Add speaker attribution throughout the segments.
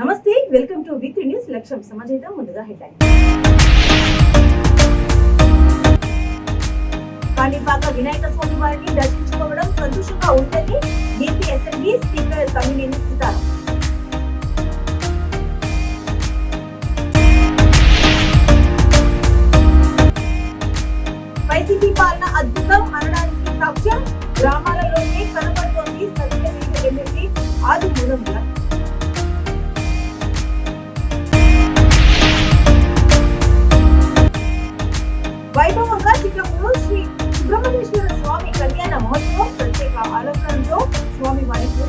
Speaker 1: నమస్తే, welcome to వి3 news. లక్ష్యం సమాజం. ముందుగా హెడ్లైన్. కాణిపాక వినాయక స్వామి వారిని దర్శించుకోవడం సంతోషంగా ఉందని AP assembly speaker Tammineni Sitaram. YCP పాలన అద్భుతం అనడానికి సాక్ష్యం గ్రామాలలోనే కనబడుతోంది సత్యవేద ఎమ్మెల్యే ఆదిమూలంగా. వైభవంగా చిక్కమూరు శ్రీ సుబ్రహ్మణ్యేశ్వర స్వామి కళ్యాణ మహోత్సవం ప్రత్యేక అలంకరణతో స్వామివారి పూజ.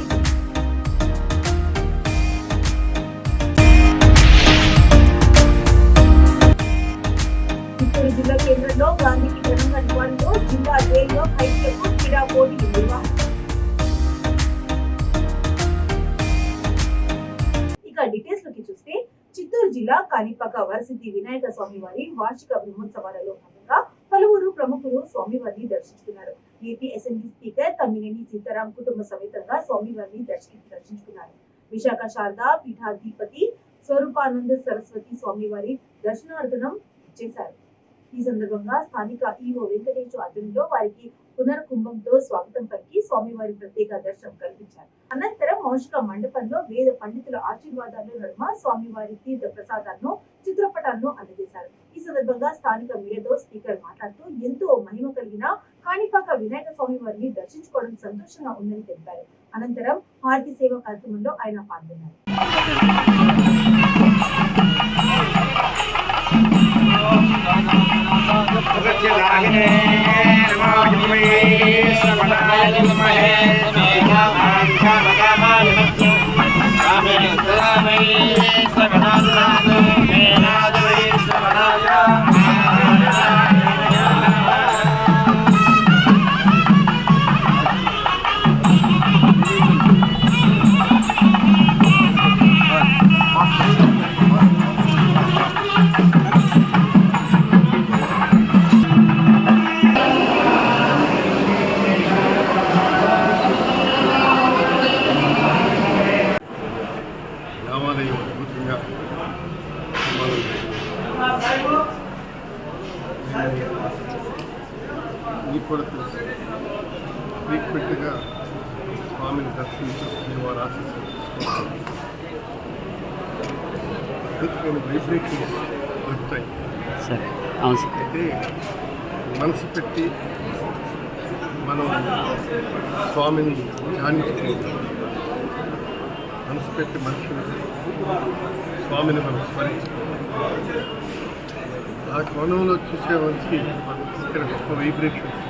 Speaker 1: చిత్తూరు జిల్లా కేంద్రంలో గాంధీకి ఘనంగా నివాళులు. జిల్లా జైల్లో హైటెక్ క్రీడా పోటీలు నిర్వహణ. ఇక డీటెయిల్స్ లోకి చూస్తే, చిత్తూరు జిల్లా కాణిపాక వరసిద్ధి వినాయక స్వామి వారి వార్షిక బ్రహ్మోత్సవాలలో భాగంగా పలువురు ప్రముఖులు స్వామివారిని దర్శించుకున్నారు. AP assembly speaker Tammineni Sitaram కుటుంబ సమేతంగా స్వామివారిని దర్శించుకున్నారు. విశాఖ శారదా పీఠాధిపతి స్వరూపానంద సరస్వతి స్వామివారి దర్శనార్థనం చేశారు. ఈ సందర్భంగా స్థానిక ఈవో వెంకటేశ్వర ఆధ్వర్యంలో వారికి పునర్కుంభంతో స్వాగతం పలికి స్వామివారి ప్రత్యేక దర్శనం కల్పించారు. అనంతరం మౌషిక మండపంలో వేద పండితుల ఆశీర్వాదాల నడుమ స్వామివారి తీర్థ ప్రసాదాలను చిత్రపటాలను అందజేశారు. ఈ సందర్భంగా స్థానిక మీడియాతో స్పీకర్ మాట్లాడుతూ ఎంతో మహిమ కలిగిన కాణిపాక వినాయక స్వామి వారిని దర్శించుకోవడం సంతోషంగా ఉందని తెలిపారు. అనంతరం హారతి సేవ కార్యక్రమంలో ఆయన పాల్గొన్నారు.
Speaker 2: కూడా తెలుసు ఫ్రీక్వెంట్గా స్వామిని దర్శించుకుని వారు ఆశీస్సులు తీసుకోవాలి. అద్భుతమైన వైబ్రేషన్స్ దొరుకుతాయి. అయితే మనసు పెట్టి మనం స్వామిని ధ్యానించుకుంటాం. మనసు పెట్టి మనుషులు స్వామిని మనం స్మరించుకుంటాం. ఆ కోణంలో చూసేవారికి ఇక్కడ గొప్ప వైబ్రేషన్స్,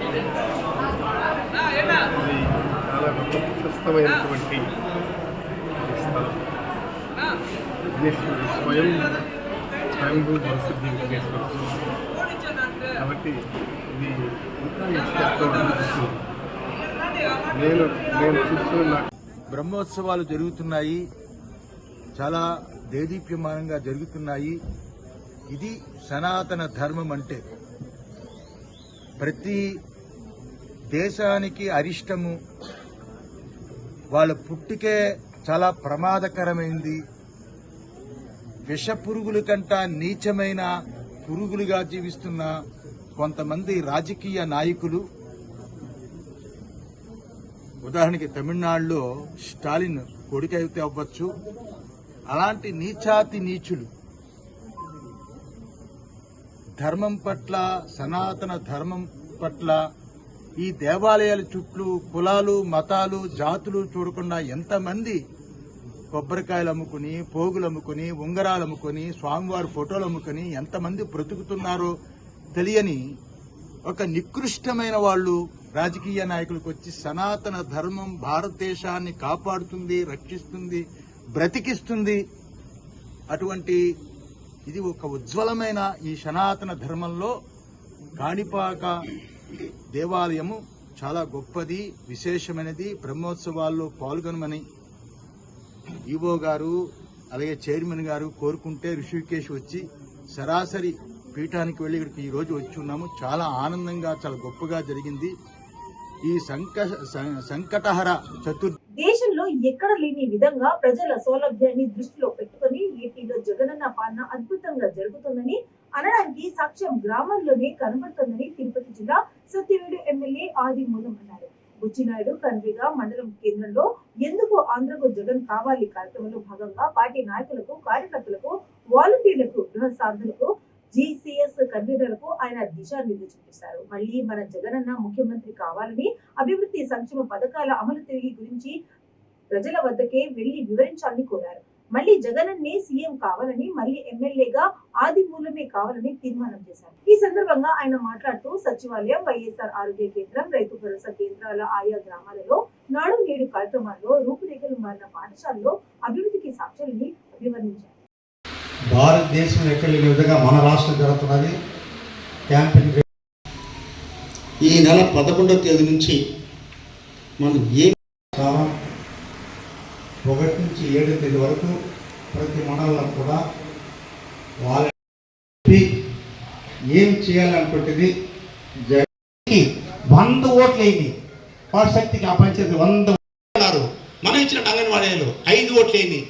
Speaker 2: ఇది చాలా గొప్ప ప్రశస్తమైనటువంటి స్థలం. విఘ్నేశ్వరుడు స్వయంభూ వరసిద్ధి విఘ్నేశ్వర కాబట్టి ఇది ఇంకా అభివృద్ధి. నేను చూస్తున్న
Speaker 3: బ్రహ్మోత్సవాలు జరుగుతున్నాయి, చాలా దేదీప్యమానంగా జరుగుతున్నాయి. ఇది సనాతన ధర్మం అంటే ప్రతి దేశానికి అరిష్టము, వాళ్ళ పుట్టికే చాలా ప్రమాదకరమైంది. విష పురుగుల కంట నీచమైన పురుగులుగా జీవిస్తున్న కొంతమంది రాజకీయ నాయకులు, ఉదాహరణకి తమిళనాడులో స్టాలిన్ కొడుకైతే అవ్వచ్చు, అలాంటి నీచాతి నీచులు ధర్మం పట్ల, సనాతన ధర్మం పట్ల, ఈ దేవాలయాల చుట్టూ కులాలు, మతాలు, జాతులు చూడకుండా ఎంతమంది కొబ్బరికాయలు అమ్ముకుని, పోగులు అమ్ముకుని, ఉంగరాలు అమ్ముకుని, స్వామివారి ఫోటోలు అమ్ముకుని ఎంతమంది బ్రతుకుతున్నారో తెలియని ఒక నికృష్టమైన వాళ్ళు రాజకీయ నాయకులకు వచ్చి సనాతన ధర్మం భారతదేశాన్ని కాపాడుతుంది, రక్షిస్తుంది, బ్రతికిస్తుంది. అటువంటి ఇది ఒక ఉజ్వలమైన ఈ సనాతన ధర్మంలో కాణిపాక దేవాలయము చాలా గొప్పది, విశేషమైనది. బ్రహ్మోత్సవాల్లో పాల్గొనమని ఈవో గారు అలాగే చైర్మన్ గారు కోరుకుంటే ఋషికేశ్ వచ్చి సరాసరి పీఠానికి వెళ్లి ఇక్కడికి ఈ రోజు వచ్చి ఉన్నాము. చాలా ఆనందంగా, చాలా గొప్పగా జరిగింది. ఈ సంకటహర చతుర్థి
Speaker 1: దేశంలో ఎక్కడ లేని విధంగా ప్రజల సౌలభ్యాన్ని దృష్టిలో పెట్టుకుని ఏపీలో జగనన్న పాలన అద్భుతంగా జరుగుతుందని అనడానికి సాక్ష్యం గ్రామాల్లోనే కనబడుతుందని తిరుపతి జిల్లా సత్యవేడు ఎమ్మెల్యే ఆదిమూలం అన్నారు. బుచ్చినాయుడు కన్విగా మండలం కేంద్రంలో ఎందుకు ఆంధ్రకు జగన్ కావాలి కార్యక్రమంలో భాగంగా పార్టీ నాయకులకు, కార్యకర్తలకు, వాలంటీర్లకు, గృహ సాధులకు, GCS కన్వీనర్లకు ఆయన దిశానిర్దేశం చేశారు. మళ్ళీ మన జగనన్న ముఖ్యమంత్రి కావాలని, అభివృద్ధి సంక్షేమ పథకాల అమలు తిరిగి గురించి ప్రజల వద్దకే వెళ్లి వివరించాలని కోరారు. మళ్ళీ జగనన్నే సీఎం కావాలని, మళ్ళీ ఎమ్మెల్యేగా ఆదిమూలమే కావాలని తీర్మానం చేశారు. ఈ సందర్భంగా ఆయన మాట్లాడుతూ సచివాలయం, వైఎస్ఆర్ ఆరోగ్య కేంద్రం, రైతు భరోసా కేంద్రాల ఆయా గ్రామాలలో నాడు నేడు కార్యక్రమాల్లో రూపురేఖలు మారిన పాఠశాలలో అభివృద్ధికి సాక్ష్యాలని అభివర్ణించారు.
Speaker 4: భారతదేశం ఎక్కడ లేని విధంగా మన రాష్ట్రం జరుగుతున్నది. క్యాంపెయిన్ ఈ నెల 11వ తేదీ నుంచి మనం ఏం 1 నుంచి 7వ తేదీ వరకు ప్రతి మండలంలో కూడా వాళ్ళ ఏం చేయాలనుకుంటుంది. 100 ఓట్లు అయింది. వారి శక్తికి ఆ పంచాయతీ 100 ఉన్నారు. మనం ఇచ్చిన అంగన్వాడీలు 5 ఓట్లు అయింది.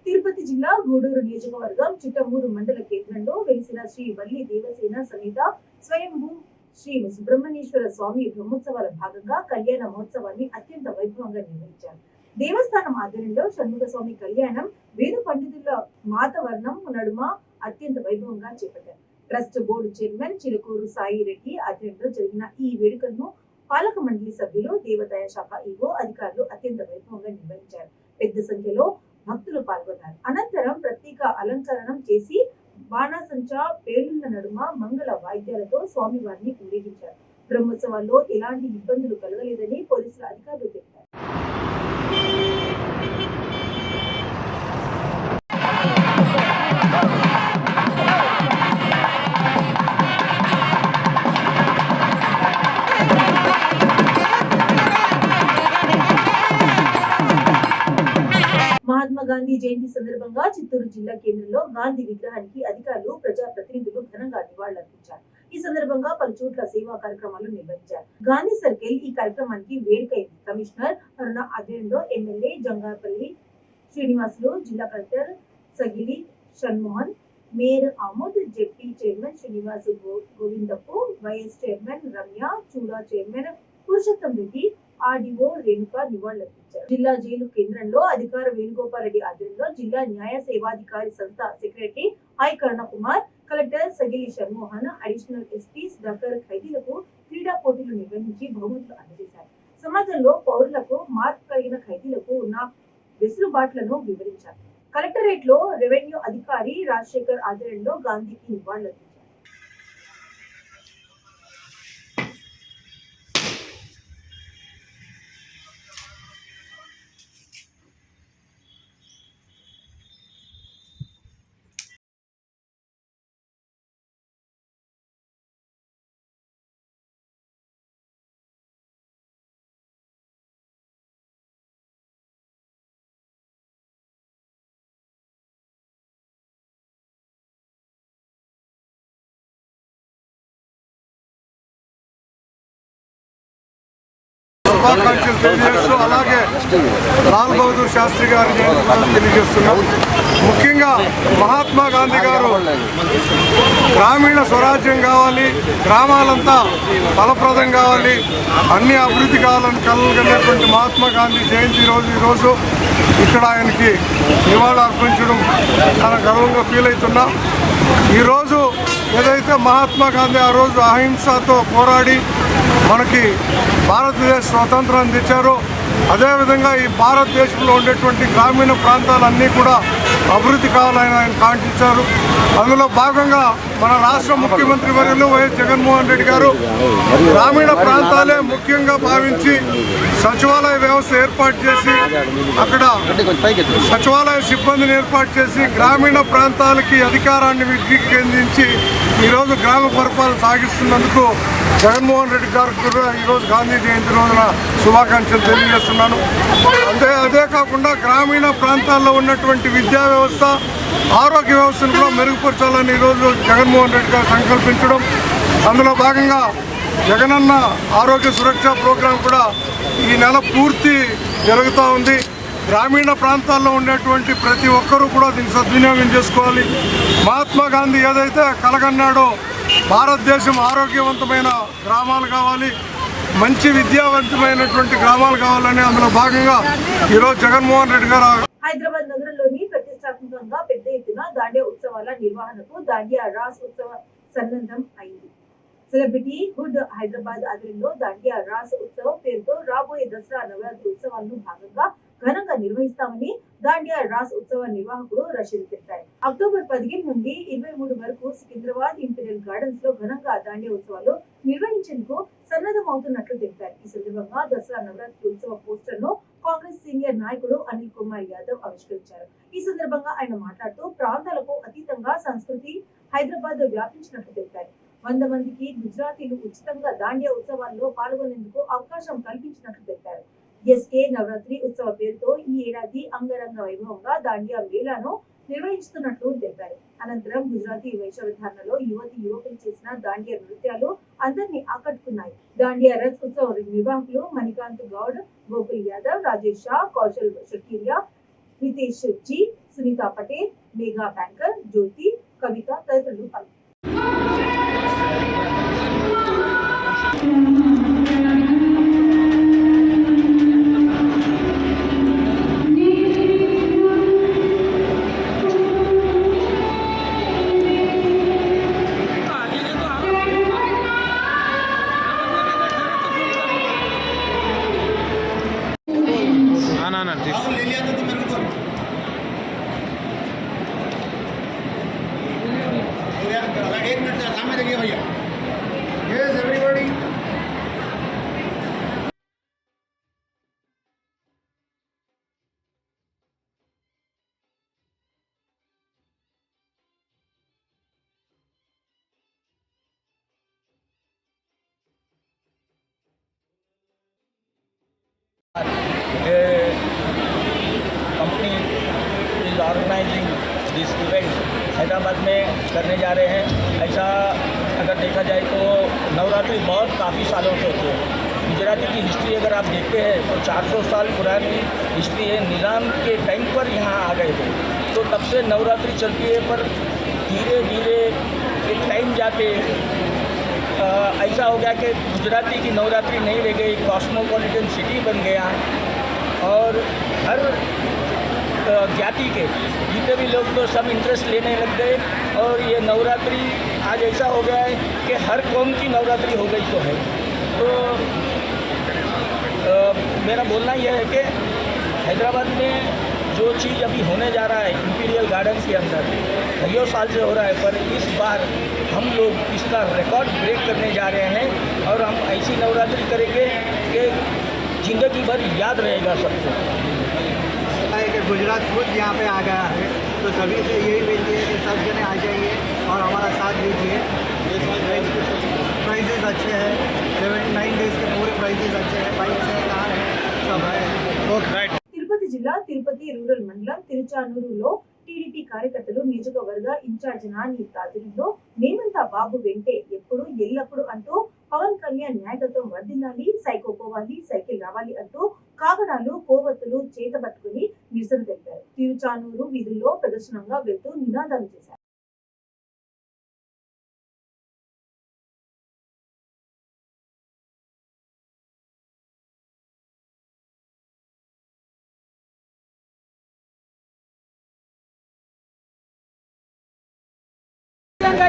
Speaker 1: తిరుపతి జిల్లా గూడూరు నియోజకవర్గం చిట్టమూరు మండల కేంద్రంలో వెలిసిన శ్రీ వల్లి దేవసేన సమేత స్వయంభూ శ్రీ సుబ్రహ్మణ్యేశ్వర స్వామి బ్రహ్మోత్సవాల భాగంగా కళ్యాణ మహోత్సవాన్ని అత్యంత వైభవంగా నిర్వహించారు. దేవస్థానం ఆధ్వర్యంలో షణ్ముఖ స్వామి కళ్యాణం వేద పండితుల మాతవర్ణం నడుమ అత్యంత వైభవంగా చేపట్టారు. Trust board chairman Chilukuru Sai Reddy ఆధ్వర్యంలో జరిగిన ఈ వేడుకలను పాలక మండలి సభ్యులు, దేవాదాయ శాఖ ఈవో, అధికారులు అత్యంత వైభవంగా నిర్వహించారు. పెద్ద సంఖ్యలో భక్తులు పాల్గొన్నారు. అనంతరం ప్రత్యేక అలంకరణం చేసి బాణాసంచా పేలుళ్ల నడుమ మంగళ వాయిద్యాలతో స్వామివారిని ఊరేగించారు. బ్రహ్మోత్సవాల్లో ఎలాంటి ఇబ్బందులు కలగలేదని పోలీసుల అధికారులు తెలిపారు. మహాత్మా గాంధీ జయంతి సందర్భంగా చిత్తూరు జిల్లా కేంద్రంలో గాంధీ విగ్రహానికి అధికారులు, ప్రజాప్రతినిధులు ఘనంగా నివాళులర్పించారు. ఈ సందర్భంగా పలు చోట్ల సేవా కార్యక్రమాలు నిర్వహించారు. గాంధీ సర్కిల్ ఈ కార్యక్రమానికి వేడుకైంది. కమిషనర్ అరుణ ఆధ్వర్యంలో ఎమ్మెల్యే జంగాపల్లి శ్రీనివాసులు, జిల్లా collector Sagili Shanmohan, mayor Amod, ZP chairman Srinivas Govindappu, vice chairman Ramya, Chuda chairman Purushottam Reddy, RDO Renuka నివాళులర్పించారు. జిల్లా జైలు కేంద్రంలో అధికార వేణుగోపాల్ రెడ్డి ఆధ్వర్యంలో జిల్లా న్యాయ సేవాధికారి సంస్థ secretary I Karunakumar, collector Sagili Shanmohan, additional SP doctor ఖైదీలకు క్రీడా పోటీలు నిర్వహించి బహుమతులు అందజేశారు. సమాజంలో పౌరులకు మార్పు కలిగిన ఖైదీలకు ఉన్న వెసులుబాట్లను వివరించారు. కలెక్టరేట్ లో రెవెన్యూ అధికారి రాజశేఖర్ ఆధ్వర్యంలో గాంధీకి నివాళులర్పించారు.
Speaker 2: శుభాకాంక్షలు తెలియజేస్తూ అలాగే లాల్ బహదూర్ శాస్త్రి గారి జయంతి తెలియజేస్తున్నాం. ముఖ్యంగా మహాత్మా గాంధీ గారు గ్రామీణ స్వరాజ్యం కావాలి, గ్రామాలంతా ఫలప్రదం కావాలి, అన్ని అభివృద్ధి కావాలని కలగనేటువంటి మహాత్మా గాంధీ జయంతి ఈరోజు ఇక్కడ ఆయనకి నివాళులు అర్పించడం చాలా గర్వంగా ఫీల్ అవుతున్నాం. ఈరోజు ఏదైతే మహాత్మా గాంధీ ఆ రోజు అహింసతో పోరాడి మనకి భారతదేశ స్వాతంత్రాన్ని తెచ్చారో, అదేవిధంగా ఈ భారతదేశంలో ఉండేటువంటి గ్రామీణ ప్రాంతాలన్నీ కూడా అభివృద్ధి కావాలని ఆయన కాంక్షించారు. అందులో భాగంగా మన రాష్ట్ర ముఖ్యమంత్రి వర్యులు వైఎస్ జగన్మోహన్ రెడ్డి గారు గ్రామీణ ప్రాంతాలే ముఖ్యంగా భావించి సచివాలయ వ్యవస్థ ఏర్పాటు చేసి అక్కడ సచివాలయ సిబ్బందిని ఏర్పాటు చేసి గ్రామీణ ప్రాంతాలకి అధికారాన్ని వికేంద్రించి ఈరోజు గ్రామ పరిపాలన సాగిస్తున్నందుకు జగన్మోహన్ రెడ్డి గారికి కూడా ఈరోజు గాంధీ జయంతి రోజున శుభాకాంక్షలు తెలియజేస్తున్నాను. అదే కాకుండా గ్రామీణ ప్రాంతాల్లో ఉన్నటువంటి విద్యా వ్యవస్థ, ఆరోగ్య వ్యవస్థను కూడా మెరుగుపరచాలని ఈరోజు జగన్మోహన్ రెడ్డి గారు సంకల్పించడం, అందులో భాగంగా జగనన్న ఆరోగ్య సురక్ష ప్రోగ్రాం కూడా ఈ నెల పూర్తి జరుగుతూ ఉంది. గ్రామీణ ప్రాంతాల్లో ఉండేటువంటి ప్రతి ఒక్కరూ కూడా దీన్ని సద్వినియోగం చేసుకోవాలి. మహాత్మా గాంధీ ఏదైతే కలగన్నాడో భారతదేశం ఆరోగ్యవంతమైన గ్రామాలు కావాలి, మంచి విద్యావంతమైనటువంటి గ్రామాలు కావాలని అందులో భాగంగా ఈరోజు జగన్మోహన్ రెడ్డి గారు
Speaker 1: హైదరాబాద్ నగరంలోని ప్రతిష్టాత్మకంగా పెద్ద ఎత్తున దాండియా ఉత్సవాల నిర్వహణకు దాండియా రాస్ ఉత్సవ సన్నద్ధం అయింది. సెలబ్రిటీ హుడ్ హైదరాబాద్ ఆధ్వర్యంలో దాండియా రాస్ ఉత్సవం పేరుతో రాబోయే దసరా నవరాత్రి ఉత్సవాలను భాగంగా ఘనంగా నిర్వహిస్తామని దాండియా రాస్ ఉత్సవ నిర్వాహకుడు రషీద్ తెలిపారు. అక్టోబర్ 15 నుండి 23 వరకు సికింద్రాబాద్ ఇంపీరియల్ గార్డెన్స్ లో ఘనంగా దాండియా ఉత్సవాలు నిర్వహించేందుకు సన్నద్ధమవుతున్నట్లు తెలిపారు. ఈ సందర్భంగా దసరా నవరాత్రి ఉత్సవ పోస్టర్ ను కాంగ్రెస్ సీనియర్ నాయకుడు అనిల్ కుమార్ యాదవ్ ఆవిష్కరించారు. ఈ సందర్భంగా ఆయన మాట్లాడుతూ ప్రాంతాలకు అతీతంగా సంస్కృతి హైదరాబాద్ వ్యాపించినట్లు తెలిపారు. 100 మందికి గుజరాతీలు ఉచితంగా దాండియా ఉత్సవాల్లో పాల్గొనేందుకు అవకాశం కల్పించినట్లు తెలిపారు. ఎస్కే నవరాత్రి ఉత్సవ పేరుతో ఈ ఏడాది అంగరంగ వైభవంగా దాండియా మేళాను నిర్వహిస్తున్నట్లు తెలిపారు. అనంతరం గుజరాతీ వేషవిధానంలో యువకులు చేసిన దాండియా నృత్యాలు అందరినీ ఆకట్టుకున్నాయి. దాండియా రథ్ ఉత్సవ నిర్వాహకులు మణికాంత్ గౌడ్, గోకుల్ యాదవ్, రాజేష్ షా, కౌశల్ షకీరియా, నితేష్ జీ, సునీతా పటేల్, మేఘా బ్యాంకర్, జ్యోతి, కవిత తదితరులు పాల్గొన్నారు.
Speaker 5: Company is organising this event Hyderabad में करने जा रहे हैं। ऐसा अगर देखा जाए तो नवरात्रि बहुत काफ़ी सालों से होती है। गुजराती की हिस्ट्री अगर आप देखते हैं तो 400 साल पुरानी हिस्ट्री है। निज़ाम के टाइम पर यहाँ आ गए थे, तो तब से नवरात्रि चलती है। पर धीरे धीरे एक टाइम जाके ऐसा हो गया कि गुजराती की नवरात्रि नहीं रह गई, कॉस्मोपॉलिटन सिटी बन गया और हर जाति के जितने भी लोग तो सब इंटरेस्ट लेने लग गए। और ये नवरात्रि आज ऐसा हो गया है कि हर कौम की नवरात्रि हो गई तो है। तो मेरा बोलना यह है कि हैदराबाद में जो चीज़ अभी होने जा रहा है इंपीरियल गार्डन के अंदर कईयों साल से हो रहा है, पर इस बार हम लोग इसका रिकॉर्ड ब्रेक करने जा रहे हैं और हम ऐसी नवरात्रि करेंगे कि ज़िंदगी भर याद रहेगा सबको।
Speaker 6: कि गुजरात खुद यहाँ पे आ गया है, तो सभी से यही विनती है कि सब जने आ जाइए और हमारा साथ दीजिए। प्राइजेस अच्छे हैं, 79 डेज के पूरे प्राइजेस अच्छे हैं, बाइक से कार है, सब है।
Speaker 1: తిరుపతి జిల్లా తిరుపతి రూరల్ మండలం తిరుచానూరులో టీడీపీ కార్యకర్తలు నియోజకవర్గ ఇన్ఛార్జ్ నాని ఆధ్వర్యంలో మేమంతా బాబు వెంటే ఎప్పుడు ఎల్లప్పుడు అంటూ పవన్ కళ్యాణ్ నాయకత్వం వర్ధిల్లాలి, సైకో పోవాలి, సైకిల్ రావాలి అంటూ కాగడాలు కోవత్తులు చేతబట్టుకుని నిరసన తెలిపారు. తిరుచానూరు వీధుల్లో ప్రదర్శనంగా వెళ్తూ నినాదాలు చేశారు.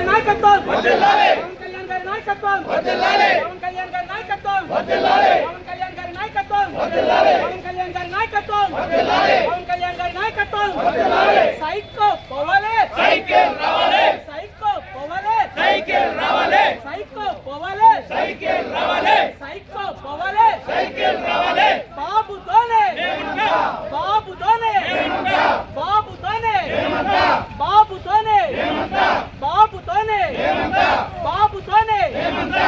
Speaker 7: నాయకత్వం వర్ధిల్లాలి, పవన్ కళ్యాణ్ గారి నాయకత్వం వర్ధిల్లాలి, పవన్ కళ్యాణ్ గారి నాయకత్వం వర్ధిల్లాలి, పవన్ కళ్యాణ్ గారి నాయకత్వం వర్ధిల్లాలి, పవన్ కళ్యాణ్ గారి నాయకత్వం వర్ధిల్లాలి, పవన్ కళ్యాణ్ గారి నాయకత్వం వర్ధిల్లాలి। సైకో పోవాలి, సైకిల్ రావాలి, సైకో పోవాలి, సైకిల్ రావాలి, సైకో పోవాలి, సైకిల్ రావాలి, సైకో పోవాలి, సైకిల్ రావాలి। బాబుతోనే మేముంటా, బాబుతోనే మేముంటా, బాబుతోనే మేముంటా, బాబుతోనే మేముంటా, బాబుతోనే మేముంటా, బాబుతోనే మేముంటా।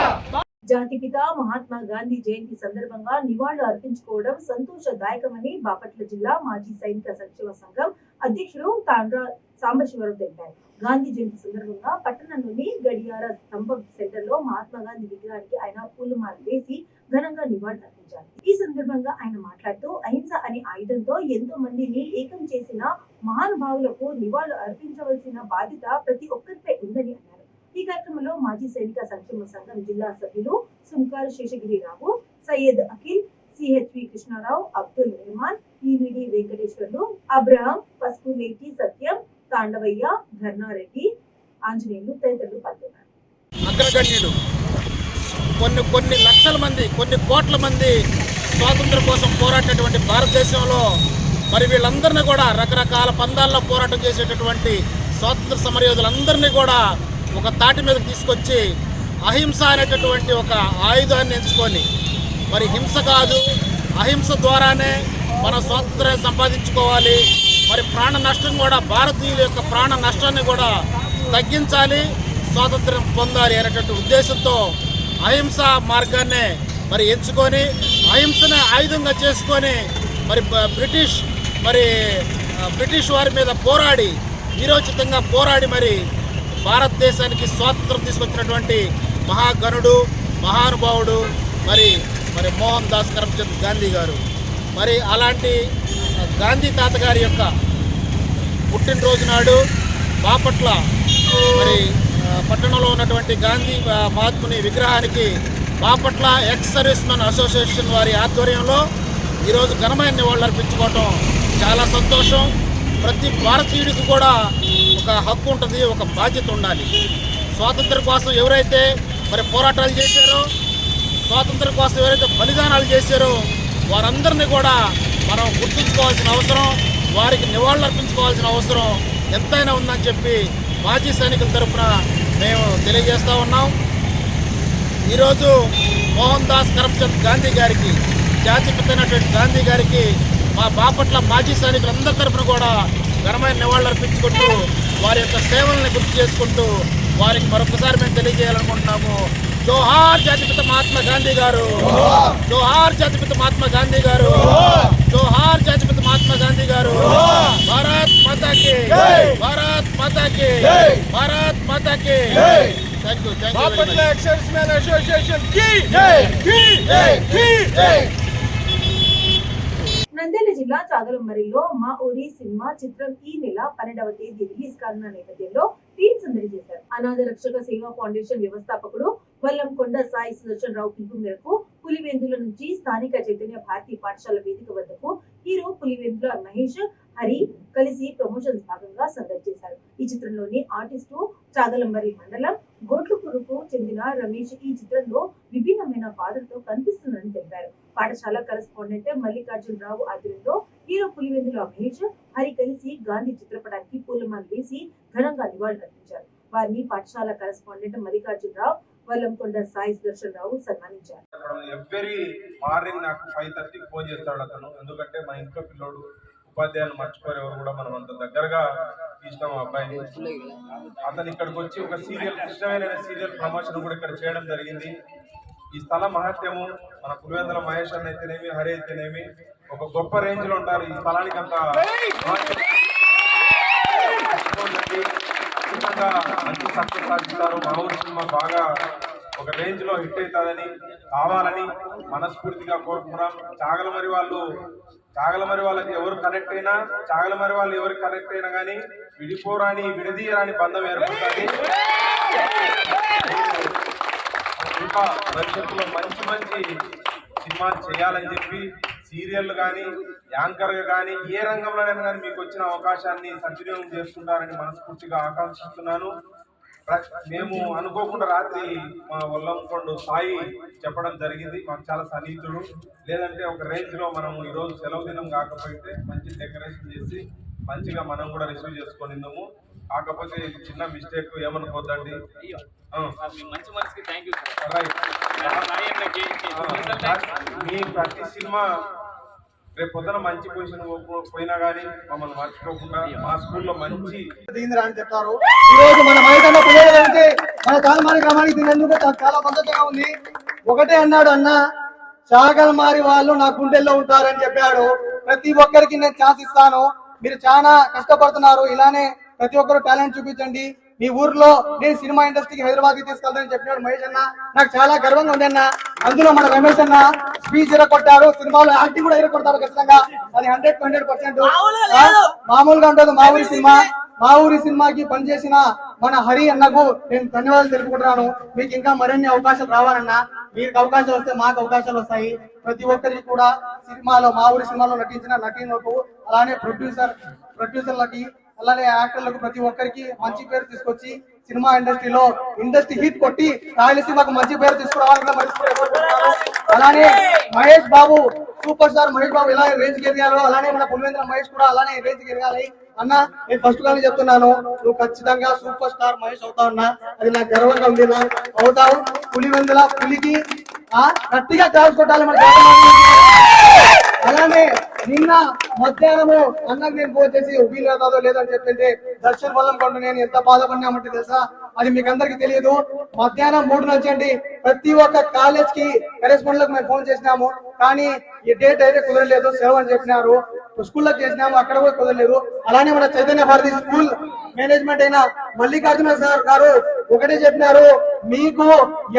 Speaker 1: జాతిపిత మహాత్మా గాంధీ జయంతి సందర్భంగా నివాళులు అర్పించుకోవడం సంతోషదాయకమని బాపట్ల జిల్లా మాజీ సైనిక సంక్షేమ సంఘం అధ్యక్షుడు తాండ్ర సాంబశివరావు తెలిపారు. గాంధీ జయంతి సందర్భంగా పట్టణంలోని గడియార స్తంభం సెంటర్ లో మహాత్మా గాంధీ విగ్రహానికి ఆయన పూలమాల వేసి ఘనంగా నివాళులర్పించారు. ఈ సందర్భంగా ఆయన మాట్లాడుతూ అహింస అనే ఆయుధంతో ఎంతో మందిని ఏకం చేసిన మహానుభావులకు నివాళులు అర్పించవలసిన బాధ్యత ప్రతి ఒక్కరిపై ఉందని అన్నారు. ఈ కార్యక్రమంలో మాజీ సైనిక సంక్షేమ సంఘం జిల్లా సభ్యులు సుంకారు శేషగిరిరావు, సయ్యద్ అఖిల్, సిహెచ్వి కృష్ణారావు, అబ్దుల్ రెహమాన్, ఈవిడి వెంకటేశ్వర్లు, అబ్రహం, పసుపులేటి సత్యం, తాండవయ్య, ధర్నారెడ్డి, ఆంజనేయులు తదితరులు పాల్గొన్నారు.
Speaker 3: అగ్రగణ్యుడు కొన్ని లక్షల మంది, కొన్ని కోట్ల మంది స్వాతంత్రం కోసం పోరాటేటువంటి భారతదేశంలో మరి వీళ్ళందరినీ కూడా రకరకాల పందాల్లో పోరాటం చేసేటటువంటి స్వాతంత్ర సమరయోధులందరినీ కూడా ఒక తాటి మీద తీసుకొచ్చి అహింస అనేటటువంటి ఒక ఆయుధాన్ని ఎంచుకొని మరి హింస కాదు, అహింస ద్వారానే మన స్వాతంత్ర్యం సంపాదించుకోవాలి, మరి ప్రాణ నష్టం కూడా భారతీయుల యొక్క ప్రాణ నష్టాన్ని కూడా తగ్గించాలి, స్వాతంత్ర్యం పొందాలి అనేటువంటి ఉద్దేశంతో అహింస మార్గాన్నే మరి ఎంచుకొని అహింసను ఆయుధంగా చేసుకొని మరి బ్రిటిష్ వారి మీద పోరాడి వీరోచితంగా పోరాడి మరి భారతదేశానికి స్వాతంత్రం తీసుకొచ్చినటువంటి మహాగణుడు, మహానుభావుడు మరి మోహన్ దాస్ కరమ్చంద్ గాంధీ గారు. మరి అలాంటి గాంధీ తాతగారి యొక్క పుట్టినరోజు నాడు బాపట్ల మరి పట్టణంలో ఉన్నటువంటి గాంధీ మహాత్ముని విగ్రహానికి Bapatla ex service men association వారి ఆధ్వర్యంలో ఈరోజు ఘనమైన నివాళులు అర్పించుకోవటం చాలా సంతోషం. ప్రతి భారతీయుడికి కూడా ఒక హక్కు ఉంటుంది, ఒక బాధ్యత ఉండాలి. స్వాతంత్రం కోసం ఎవరైతే మరి పోరాటాలు చేశారో, స్వాతంత్రం కోసం ఎవరైతే బలిదానాలు చేశారో వారందరినీ కూడా మనం గుర్తుంచుకోవాల్సిన అవసరం, వారికి నివాళులు అర్పించుకోవాల్సిన అవసరం ఎంతైనా ఉందని చెప్పి మాజీ సైనికుల తరఫున మేము తెలియజేస్తూ ఉన్నాం. ఈరోజు మోహన్ దాస్ కరమ్చంద్ గాంధీ గారికి, జాతిపితైనటువంటి గాంధీ గారికి మా బాపట్ల మాజీ సైనికులందరి తరఫున కూడా ఘనమైన నివాళులు అర్పించుకుంటూ వారి యొక్క సేవల్ని గుర్తు చేసుకుంటూ వారికి మరొకసారి మేము తెలియజేయాలనుకుంటున్నాము. జోహార్ జాతిపిత మహాత్మా గాంధీ గారు, జోహార్ జాతిపిత మహాత్మా గాంధీ గారు, జోహార్ జాతిపిత మహాత్మా గాంధీ గారు. భారత్ మాతాకి, భారత్ మాతాకి, భారత్ మాతాకి. Thank you. Bapatla ex service men association కి జై, కి జై, కి జై.
Speaker 1: నంద్యాల జిల్లా చాగలమరిలో మా ఊరి సినిమా చిత్రం ఈ నెల 12వ తేదీ రిలీజ్ కానున్న నేపథ్యంలో టీమ్ సందడి చేశారు. అనాథ రక్షక సేవా ఫౌండేషన్ వ్యవస్థాపకుడు వల్లంకొండ సాయి సుదర్శన్ రావు పిలుపు మేరకు పులివెందుల నుంచి స్థానిక చైతన్య భారతీ పాఠశాల వేదిక వద్దకు హీరో పులివెందుల మహేష్, హరి కలిసి ప్రమోషన్స్ భాగంగా సందడి చేశారు. ఈ చిత్రంలోని ఆర్టిస్టు చాగలమరి మండలం గోట్లపురుకు చెందిన రమేష్ ఈ చిత్రంలో విభిన్నమైన పాత్రతో కనిపిస్తుందని తెలిపారు. పాఠశాల కరెస్పాండెంట్ మల్లికార్జున రావు ఆధ్వర్యంలో హీరో పులివెందుల మహేష్, హరి కలిసి గాంధీ చిత్రపటానికి పూలమాల వేసి ఘనంగా నివాళులర్పించారు. వారిని పాఠశాల కరెస్పాండెంట్ మల్లికార్జున రావు, వల్లంకొండ సాయి సుదర్శన్ రావు సన్మానించారు.
Speaker 8: ఎవ్రీ మార్నింగ్ నాకు 5:30కి ఫోన్ చేస్తాడు అతను. ఎందుకంటే మా ఇంట్లో పిల్లోడు ఉపాధ్యాయులు మర్చిపోయేవారు కూడా మనం అంత దగ్గరగా తీసినాం అబ్బాయిని. అతను ఇక్కడికి వచ్చి ఒక సీరియల్, కృష్ణవేణి అనే సీరియల్ ప్రమోషన్ కూడా ఇక్కడ చేయడం జరిగింది. ఈ స్థల మహత్యము మన పులివెందుల మహేష్ అన్న అయితేనేమి, హరి అయితేనేమి ఒక గొప్ప రేంజ్ లో ఉంటారు. ఈ స్థలానికి అంత మంచి సక్సెస్ సాధిస్తారు. మా ఊరి సినిమా బాగా ఒక రేంజ్ లో హిట్ అవుతుందని కావాలని మనస్ఫూర్తిగా కోరుకున్నాం. చాగలమరి వాళ్ళకి ఎవరు కనెక్ట్ అయినా, చాగలమరి వాళ్ళు ఎవరు కనెక్ట్ అయినా కానీ విడిపోరాని విడదీయరాని బంధం ఏర్పడుతుంది. ఇంకా భవిష్యత్తులో మంచి సినిమాలు చేయాలని చెప్పి సీరియల్ కానీ, యాంకర్గా కానీ, ఏ రంగంలోనైనా కానీ మీకు వచ్చిన అవకాశాన్ని సద్వినియోగం చేసుకుంటారని మనస్ఫూర్తిగా ఆకాంక్షిస్తున్నాను. మేము అనుకోకుండా రాత్రి మా వల్లంకొండ సాయి చెప్పడం జరిగింది. మాకు చాలా సన్నిహితుడు. లేదంటే ఒక రేంజ్ లో మనం ఈరోజు సెలవు దినం కాకపోతే మంచి డెకరేషన్ చేసి మంచిగా మనం కూడా రిసీవ్ చేసుకునిందాము. కాకపోతే చిన్న మిస్టేక్ ఏమనుకోద్దండి. మీ ప్రతి సినిమా రేపు పొద్దున మంచి పొజిషన్ పోయినా కానీ మమ్మల్ని మర్చిపోకుండా మా స్కూల్లో మంచి
Speaker 6: అని చెప్తారు. ఈ రోజు మన మైదాన పిల్లలకి మన చాగలమారి గ్రామానికి తినేందుకు చాలా సంతోషంగా ఉంది. ఒకటే అన్నాడు, అన్న చాగలమారి వాళ్ళు నా గుండెల్లో ఉంటారని చెప్పాడు. ప్రతి ఒక్కరికి నేను ఛాన్స్ ఇస్తాను, మీరు చాలా కష్టపడుతున్నారు, ఇలానే ప్రతి ఒక్కరు టాలెంట్ చూపించండి. మీ ఊర్లో నేను సినిమా ఇండస్ట్రీకి హైదరాబాద్ కి తీసుకెళ్తానని చెప్పినాడు మహేష్ అన్న. నాకు చాలా గర్వంగా ఉంది అన్న. అందులో మన రమేష్ అన్న స్పీచ్ ఇరగొట్టారు, సినిమాలో యాక్టింగ్ కూడా ఇరగొడతారు ఖచ్చితంగా. అది 100% మామూలుగా ఉండదు. మా ఊరి సినిమాకి పనిచేసిన మన హరి అన్నకు నేను ధన్యవాదాలు తెలుపుకుంటున్నాను. మీకు ఇంకా మరిన్ని అవకాశాలు రావాలన్నా, మీకు అవకాశాలు వస్తే మాకు అవకాశాలు వస్తాయి. ప్రతి ఒక్కరికి కూడా మా ఊరి సినిమాలో నటించిన నటీనటులకు, అలానే ప్రొడ్యూసర్లకి, అలానే యాక్టర్లకు ప్రతి ఒక్కరికి మంచి పేరు తీసుకొచ్చి సినిమా ఇండస్ట్రీ హిట్ కొట్టి రాయలసీమకు మంచి పేరు తీసుకురావాలని మనస్ఫూర్తిగా కోరుకుంటున్నాను. అలానే మహేష్ బాబు, సూపర్ స్టార్ మహేష్ బాబు ఎలా రేంజ్కి ఎదగాలో అలానే మన పులివెందుల మహేష్ కూడా అలానే రేంజ్కి ఎదగాలి అన్న. నేను ఫస్ట్ గానే చెప్తున్నాను, నువ్వు ఖచ్చితంగా సూపర్ స్టార్ మహేష్ అవుతావు అన్నా. అది నాకు గర్వంగా ఉంది. అవుతావు. పులివెందుల పులికి గట్టిగా ఛాన్స్ కొట్టాలి మన. అలానే నిన్న మధ్యాహ్నము అన్నకు నేను ఫోన్ చేసి వీలు అవుతాదో లేదని చెప్పింటే దర్శన్ వల్ల కొండ నేను ఎంత బాధపడినామంటే తెలుసా, అది మీకు అందరికి తెలియదు. మధ్యాహ్నం 3 నుంచి అండి ప్రతి ఒక్క కాలేజ్ కి కరెస్పాండెంట్ మేము ఫోన్ చేసినాము, కానీ ఈ డేట్ అయితే కుదరలేదు, సెలవు అని చెప్పినారు. స్కూల్లో చేసినాము, అక్కడ కూడా కుదరలేదు. అలానే మన చైతన్య భారతి స్కూల్ మేనేజ్మెంట్ అయిన మల్లికార్జున సార్ గారు ఒకటే చెప్పినారు, మీకు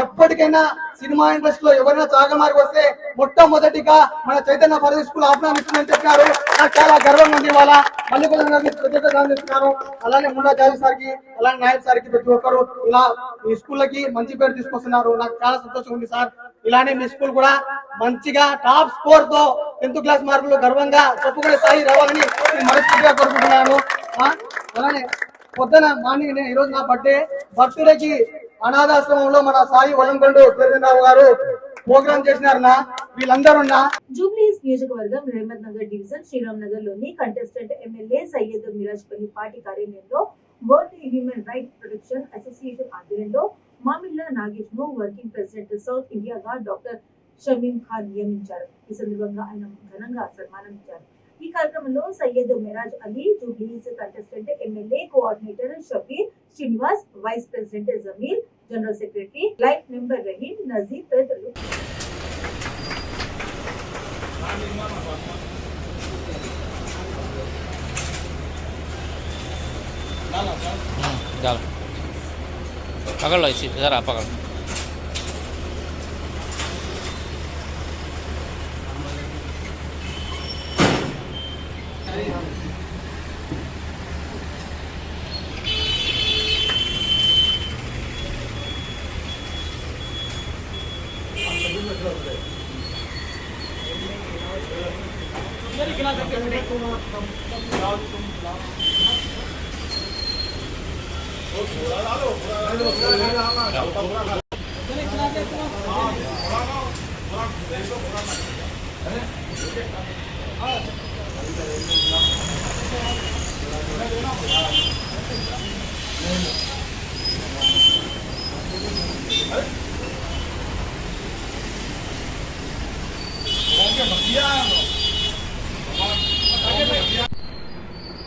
Speaker 6: ఎప్పటికైనా సినిమా ఇండస్ట్రీలో ఎవరైనా చాగమారికి వస్తే మొట్టమొదటిగా మన చైతన్య భారతి స్కూల్ ఆహ్వానిస్తుందని చెప్పినారు. నాకు చాలా గర్వంగా ఉంది. ఇవాళ మల్లికార్జున గారికి ప్రత్యేకంగా అలానే మున్నా జాజీ సార్కి, అలానే నాయక్ సార్కి ప్రతి ఒక్కరు ఇలా ఈ స్కూళ్ళకి మంచి పేరు తీసుకొస్తున్నారు. నాకు చాలా సంతోషం ఉంది సార్. ఇలానే మీ స్కూల్ కూడా మంచిగా టాప్ స్కోర్ తో 10th క్లాస్ మార్కులు గర్వంగా చెప్పుకునే స్థాయి రావాలని నేను మనస్ఫూర్తిగా కోరుకుంటున్నాను. అలానే పొద్దున మార్నింగ్ ఈ రోజు నా బర్త్డేకి అనాథాశ్రమంలో మన సాయి వలంకొండ సూర్యరావు గారు ప్రోగ్రామ్ చేసినారన్నా. వీళ్ళందరూ
Speaker 1: జూబ్లీస్ నియోజకవర్గం రెహమత్ నగర్ డివిజన్ శ్రీరామ్ నగర్ లోని contestant MLA Syed Miraj Palli party కార్యాలయంలో world human rights protection association ఆధ్వర్యంలో మామిళ్ళ నాగేష్ ను వర్కింగ్ ప్రెసిడెంట్ సౌత్ ఇండియాగా డాక్టర్ షమీం ఖాన్ నియమించారు. ఈ సందర్భంగా ఆయన ఘనంగా సన్మానించారు. ఈ కార్యక్రమంలో Syed Miraj Ali, Jubilee Hills contestant MLA coordinator Shabbir Srinivas, vice president Jameer, general secretary life member Rahim, Nazeer తదితరులు.
Speaker 9: पकड़ लो इसी जरा पकड़।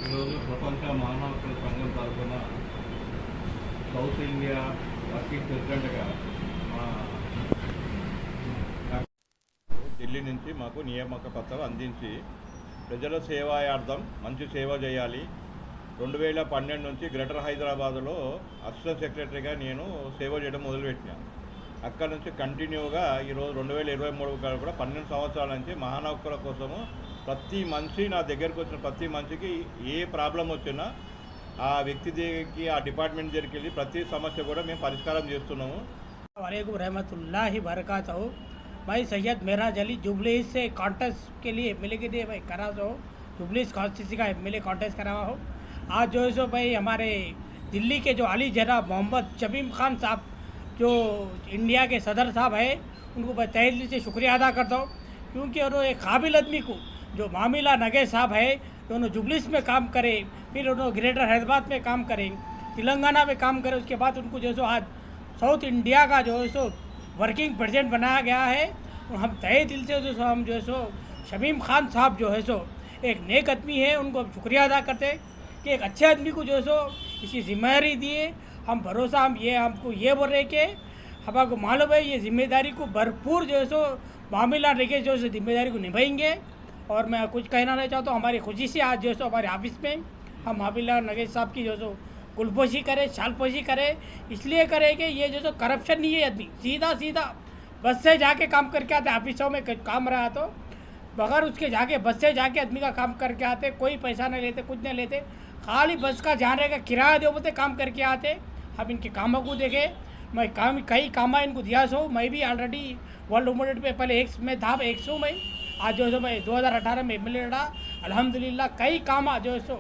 Speaker 10: ఈరోజు ప్రపంచ మానవ హక్కుల సంఘం తరఫున సౌత్ ఇండియా వర్కింగ్ ప్రెసిడెంట్గా ఢిల్లీ నుంచి మాకు నియామక పత్రం అందించి ప్రజల సేవాయార్థం మంచి సేవ చేయాలి. 2012 నుంచి గ్రేటర్ హైదరాబాద్లో అసిస్టెంట్ సెక్రటరీగా నేను సేవ చేయడం మొదలుపెట్టినాను. అక్కడ నుంచి కంటిన్యూగా ఈరోజు 2023 కూడా 12 సంవత్సరాల నుంచి మానవ హక్కుల కోసము ప్రతి మనిషి నా దగ్గరకు వచ్చిన ప్రతి మనిషికి ఏ ప్రాబ్లం వచ్చినా ఆ వ్యక్తి దగ్గరికి ఆ డిపార్ట్మెంట్ దగ్గరికి వెళ్ళి ప్రతి సమస్య కూడా మేము పరిష్కారం చేస్తున్నాము.
Speaker 7: वालेकुम रहमतुल्लाहि बरकातहू। मैं सैयद मिराज अली जुबलीस से कॉन्टेस्ट के लिए एमएलए के लिए मैं करा हूँ, जुबलीस कॉन्स्टिट्यूंसी का एमएलए कॉन्टेस्ट करा हुआ हूँ। आज जो है सो भाई हमारे दिल्ली के जो अली जनाब मोहम्मद शमीम खान साहब जो इंडिया के सदर साहब है, उनको मैं तहे दिल से शुक्रिया अदा करता हूँ, क्योंकि उन्होंने एक काबिल आदमी को जो मामिला नगेश साहब है, दोनों जुबलीस में काम करे, फिर उन्होंने ग्रेटर हैदराबाद में काम करें, तेलंगाना में काम करे, उसके बाद उनको जो है सो आज साउथ इंडिया का जो है सो वर्किंग प्रेसिडेंट बनाया गया है। और हम तहे दिल से जो हम जो है सो शमीम खान साहब जो है सो एक नेक आदमी है, उनको हम शुक्रिया अदा करते हैं कि एक अच्छे आदमी को जो है सो इसकी जिम्मेदारी दिए। हम भरोसा हमको ये बोल रहे कि हमको मालूम है ये जिम्मेदारी को भरपूर जो है सो मामिला लेके जो है जिम्मेदारी को निभाएंगे। और मैं कुछ कहना नहीं चाहता हूँ, हमारी खुशी से आज जो है सो हमारे ऑफिस में हम हाबिला नगेश साहब की जो गुलपोशी करे, शालपोशी करे, इसलिए करे कि ये जो करप्शन नहीं है आदमी, सीधा सीधा बस से जाके काम करके आते, ऑफिसों में काम रहा तो बगैर उसके जाके बस से जाके आदमी का काम करके आते, कोई पैसा नहीं लेते, कुछ नहीं लेते, खाली बस का जाने का किराया दो बोलते काम करके आते। अब इनके कामों को देखे, मैं कई काम इनको दिया सो, मैं भी ऑलरेडी वर्ल्ड वुमेन पे पहले मैं था 100 में, आज जो मैं 2018 में MLA लड़ा, अल्हम्दुलिल्लाह कई काम जो सो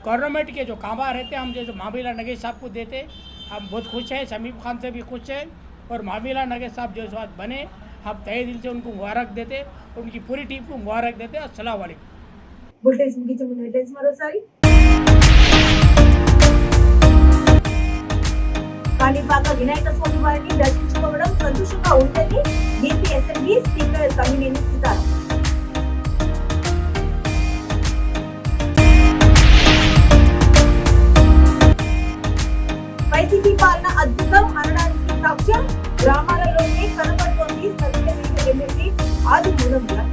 Speaker 7: गवर्नमेंट के जो काम रहते हम जो मामिला नगेश साहब को देते, हम बहुत खुश हैं, शमीम खान से भी खुश हैं और मामिला नगेश साहब जो आज बने, हम तहे दिल से उनको मुबारक देते, उनकी पूरी टीम को मुबारक देते। अस्सलाम वालेकुम।
Speaker 1: బులెటిన్స్ ముగించే ముందు హెడ్లైన్స్ మరోసారి. కాణిపాక వినాయక స్వామి వారిని దర్శించుకోవడం సంతోషంగా ఉందని AP assembly speaker Tammineni Sitaram. YCP పాలన అద్భుతం అనడానికి సాక్ష్యం గ్రామాలలోనే కనబడుతోంది సత్యవేద ఎమ్మెల్యే ఆదిమూలం గారు.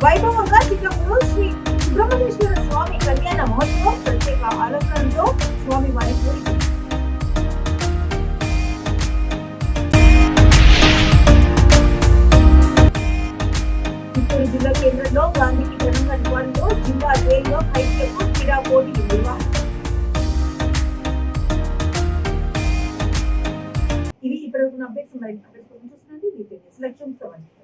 Speaker 1: వైభవంగా చిక్కపూరు శ్రీ సుబ్రహ్మణ్యేశ్వర స్వామి కళ్యాణ మహోత్సవం ప్రత్యేక అలంకరణతో స్వామి వారి పూరికి. చిత్తూరు జిల్లా కేంద్రంలో గాంధీకి ఘనంగా నివాళులు, జిల్లా జైల్లో హైటెక్ క్రీడా పోటీలు నిర్వహణ. ఇవి ఇప్పటివరకు అప్డేట్స్. మరిన్ని అప్డేట్స్ కోసం చూస్తున్నాండి. లక్ష్యం 7.